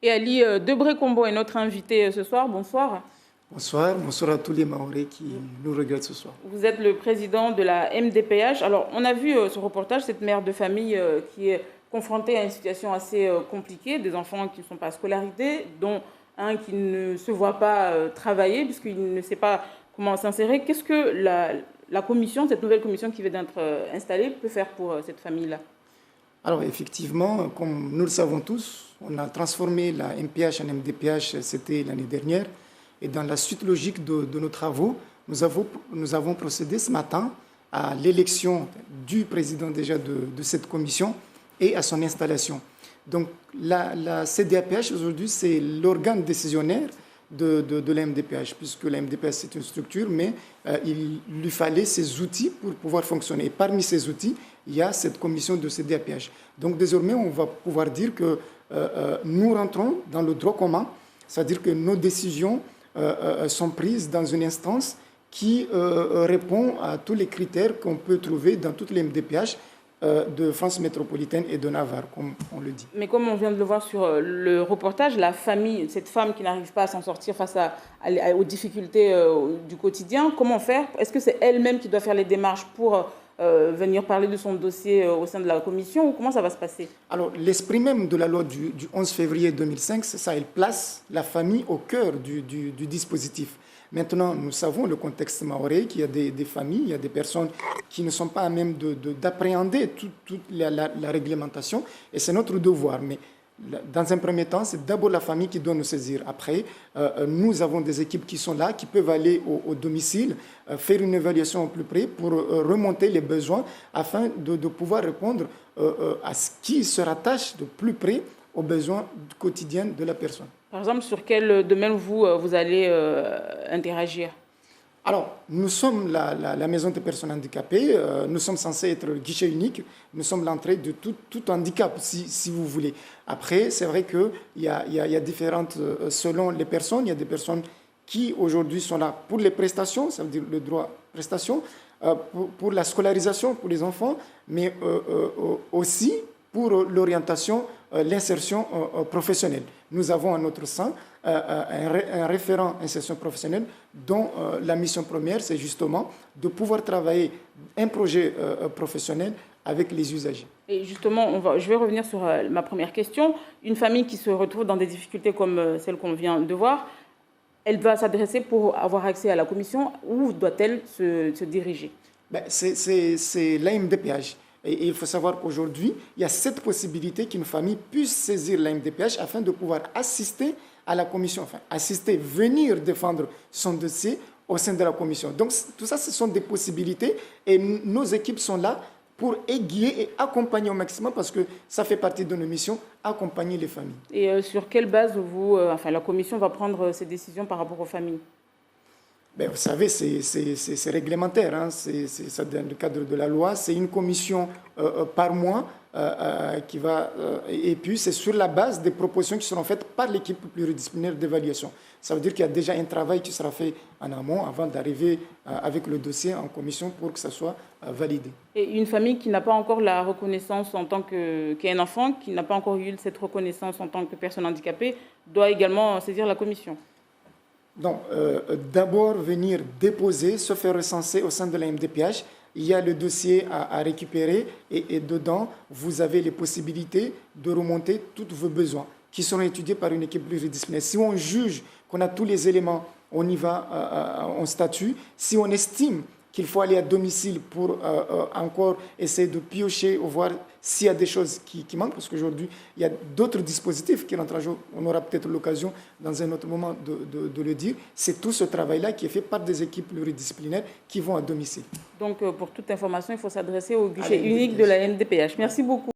Et Ali Debré-Combo est notre invité ce soir. Bonsoir. Bonsoir, bonsoir à tous les Mahorais qui nous regardent ce soir. Vous êtes le président de la MDPH. Alors, on a vu ce reportage, cette mère de famille qui est confrontée à une situation assez compliquée, des enfants qui ne sont pas scolarisés, dont un qui ne se voit pas travailler puisqu'il ne sait pas comment s'insérer. Qu'est-ce que la commission, cette nouvelle commission qui vient d'être installée, peut faire pour cette famille-là? Alors effectivement, comme nous le savons tous, on a transformé la MPH en MDPH, c'était l'année dernière. Et dans la suite logique de nos travaux, nous avons procédé ce matin à l'élection du président déjà de cette commission et à son installation. Donc la CDAPH aujourd'hui, c'est l'organe décisionnaire de la MDPH, puisque la MDPH c'est une structure, mais il lui fallait ces outils pour pouvoir fonctionner. Et parmi ces outils, il y a cette commission de CDAPH. Donc désormais, on va pouvoir dire que nous rentrons dans le droit commun, c'est-à-dire que nos décisions sont prises dans une instance qui répond à tous les critères qu'on peut trouver dans toutes les MDPH de France métropolitaine et de Navarre, comme on le dit. Mais comme on vient de le voir sur le reportage, la famille, cette femme qui n'arrive pas à s'en sortir face aux difficultés du quotidien, comment faire? Est-ce que c'est elle-même qui doit faire les démarches pour venir parler de son dossier au sein de la commission, ou comment ça va se passer? Alors, l'esprit même de la loi du 11 février 2005, c'est ça, elle place la famille au cœur du dispositif. Maintenant, nous savons le contexte mahorais, qu'il y a des familles, il y a des personnes qui ne sont pas à même d'appréhender toute la réglementation, et c'est notre devoir. Mais dans un premier temps, c'est d'abord la famille qui doit nous saisir. Après, nous avons des équipes qui sont là, qui peuvent aller au domicile, faire une évaluation au plus près pour remonter les besoins afin de pouvoir répondre à ce qui se rattache de plus près aux besoins quotidiens de la personne. Par exemple, sur quel domaine vous allez interagir? Alors, nous sommes la maison des personnes handicapées, nous sommes censés être le guichet unique, nous sommes l'entrée de tout handicap, si vous voulez. Après, c'est vrai qu'il y a différentes, selon les personnes, il y a des personnes qui aujourd'hui sont là pour les prestations, ça veut dire le droit prestation, pour la scolarisation pour les enfants, mais aussi pour l'orientation, l'insertion professionnelle. Nous avons à notre sein un référent insertion professionnelle dont la mission première, c'est justement de pouvoir travailler un projet professionnel avec les usagers. Et justement, je vais revenir sur ma première question. Une famille qui se retrouve dans des difficultés comme celle qu'on vient de voir, elle va s'adresser pour avoir accès à la commission. Où doit-elle se diriger? C'est la MDPH. Et il faut savoir qu'aujourd'hui, il y a cette possibilité qu'une famille puisse saisir la MDPH afin de pouvoir assister à la commission, enfin assister, venir défendre son dossier au sein de la commission. Donc tout ça, ce sont des possibilités et nos équipes sont là pour aiguiller et accompagner au maximum parce que ça fait partie de nos missions, accompagner les familles. Et sur quelle base la commission va prendre ses décisions par rapport aux familles? Vous savez, c'est réglementaire, hein. C'est dans le cadre de la loi. C'est une commission par mois qui va... et puis, c'est sur la base des propositions qui seront faites par l'équipe pluridisciplinaire d'évaluation. Ça veut dire qu'il y a déjà un travail qui sera fait en amont avant d'arriver avec le dossier en commission pour que ça soit validé. Et une famille qui n'a pas encore la reconnaissance en tant qui a un enfant, qui n'a pas encore eu cette reconnaissance en tant que personne handicapée, doit également saisir la commission. Donc, d'abord venir déposer, se faire recenser au sein de la MDPH. Il y a le dossier à récupérer et dedans, vous avez les possibilités de remonter tous vos besoins qui seront étudiés par une équipe pluridisciplinaire. Si on juge qu'on a tous les éléments, on y va, on statue. Si on estime qu'il faut aller à domicile pour encore essayer de piocher ou voir s'il y a des choses qui manquent, parce qu'aujourd'hui, il y a d'autres dispositifs qui rentrent à jour. On aura peut-être l'occasion, dans un autre moment, de le dire. C'est tout ce travail-là qui est fait par des équipes pluridisciplinaires qui vont à domicile. Donc, pour toute information, il faut s'adresser au guichet unique de la MDPH. Merci beaucoup.